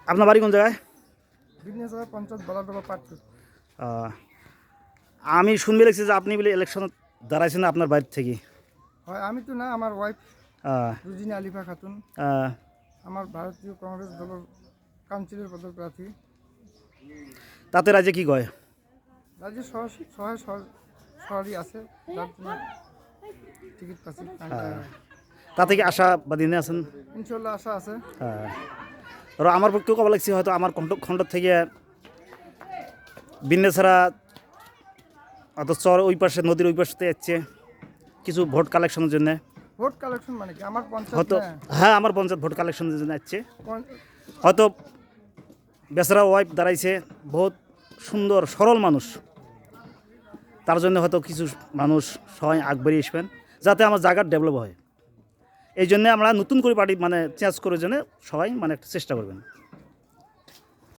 আপনার বাড়ি কোন জায়গায়? বিঘ্নেশ্বর পঞ্চায়েত বলাডোবা পাট্টু। আহ, আমি শুনবে লেগেছি যে আপনি বলে ইলেকশন দাঁড়াইছেন আপনার বাড়ি থেকে। হয় আমি তো না, আমার ওয়াইফ আহ, রুজিনা আলিফা খাতুন, আহ, আমার ভারতীয় কংগ্রেস দলের কাউন্সিলর পদপ্রার্থী। তাতে রাজ্যে কি কয়? রাজ্যে সহায় শহরই আছে, যার জন্য টিকিট পাচ্ছি। তাতে কি আশাবাদী নিয়ে আছেন? ইনশাল্লাহ আশা আছে। আর আমার পক্ষেও কবা লাগছে, হয়তো আমার খণ্ড থেকে বিন্নে ছাড়া অত চর ওই পাশে নদীর ওই পাশে যাচ্ছে কিছু ভোট কালেকশনের জন্য। ভোট কালেকশন মানে কি? আমার পঞ্চায়েত হয়তো না? হ্যাঁ, আমার পঞ্চায়েত ভোট কালেকশনের জন্য যাচ্ছে। পঞ্চ- হয়তো বেচারা ওয়াইফ দাঁড়াইছে, বহুত সুন্দর সরল মানুষ, তার জন্য হয়তো কিছু মানুষ সবাই আগ বেরিয়ে আসবেন যাতে আমার জায়গার ডেভেলপ হয়। এই জন্যে আমরা নতুন করে পার্টি মানে চেঞ্জ করার জন্য সবাই মানে একটা চেষ্টা করবেন।